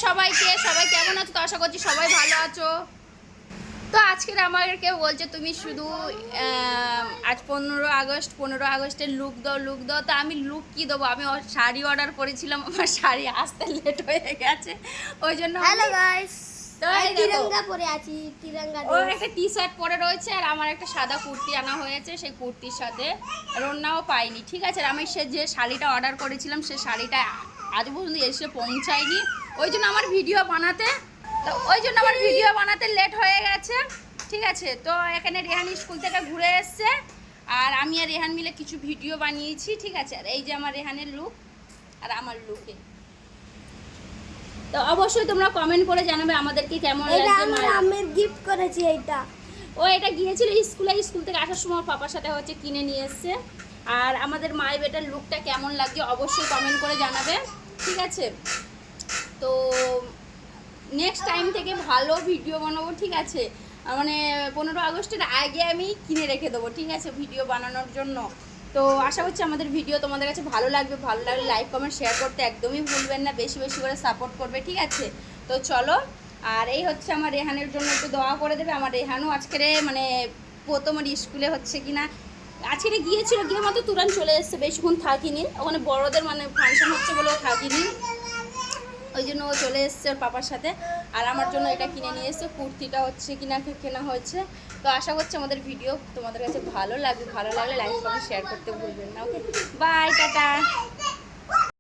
সবাইকে, সবাই কেমন আছো? তো আশা করছি সবাই ভালো আছো। তো আজকের আমাকে বলছে তুমি শুধু আজ 15 আগস্টের লুক দাও। তো আমি লুক কি দেবো? আমি শাড়ি অর্ডার করেছিলাম, আমার শাড়ি আসতে লেট হয়ে গেছে, ওই জন্য। হ্যালো গাইস, তো তিরঙ্গা পরে আছি, তিরঙ্গা ওর একটা টি শার্ট পরে রয়েছে আর আমার একটা সাদা কুর্তি আনা হয়েছে, সেই কুর্তির সাথে রন্নাও পাইনি, ঠিক আছে। আর আমি সে যে শাড়িটা অর্ডার করেছিলাম সে শাড়িটা আজ পর্যন্ত এসে পৌঁছায়নি, ওই জন্য আমার ভিডিও বানাতে লেট হয়ে গেছে, ঠিক আছে। তো এখানে রেহান স্কুল থেকে ঘুরে এসছে আর আমি আর রেহান মিলে কিছু ভিডিও বানিয়েছি, ঠিক আছে। আর এই যে আমার রেহানের লুক আর আমার লুকে। তো অবশ্যই তোমরা কমেন্ট করে জানাবে আমাদেরকে কেমন এটা লাগছে। আমার আম্মের গিফট করেছি এইটা। ও এটা গিয়েছিল স্কুল থেকে আসার সময় পাপার সাথে হচ্ছে কিনে নিয়ে এসছে। আর আমাদের মায়ের বেটার লুকটা কেমন লাগছে অবশ্যই কমেন্ট করে জানাবে, ঠিক আছে। তো নেক্সট টাইম থেকে ভালো ভিডিও বানাবো, ঠিক আছে। মানে 15 আগস্টের আগে আমি কিনে রেখে দেবো, ঠিক আছে, ভিডিও বানানোর জন্য। তো আশা করছি আমাদের ভিডিও তোমাদের কাছে ভালো লাগবে। ভালো লাগলে লাইক কমেন্ট শেয়ার করতে একদমই ভুলবেন না, বেশি বেশি করে সাপোর্ট করবে, ঠিক আছে। তো চলো, আর এই হচ্ছে আমার রেহানের জন্য একটু দোয়া করে দেবে। আমার রেহানও আজকের মানে প্রথম স্কুলে হচ্ছে কিনা আজকে গিয়েছিল, গিয়ে মতো তুরান চলে এসছে, বেশিক্ষণ থাকিনি, ওখানে বড়দের মানে ফাংশন হচ্ছে বলেও থাকিনি, ওই জন্য ও চলে এসছে ওর পাপার সাথে। আর আমার জন্য এটা কিনে নিয়ে এসছে, কুর্তিটা হচ্ছে কিনা কেনা হয়েছে। তো আশা করছি আমাদের ভিডিও তোমাদের কাছে ভালো লাগবে। ভালো লাগলে লাইক কমেন্ট শেয়ার করতে ভুলবেন না। ওকে, বাই, টাটা।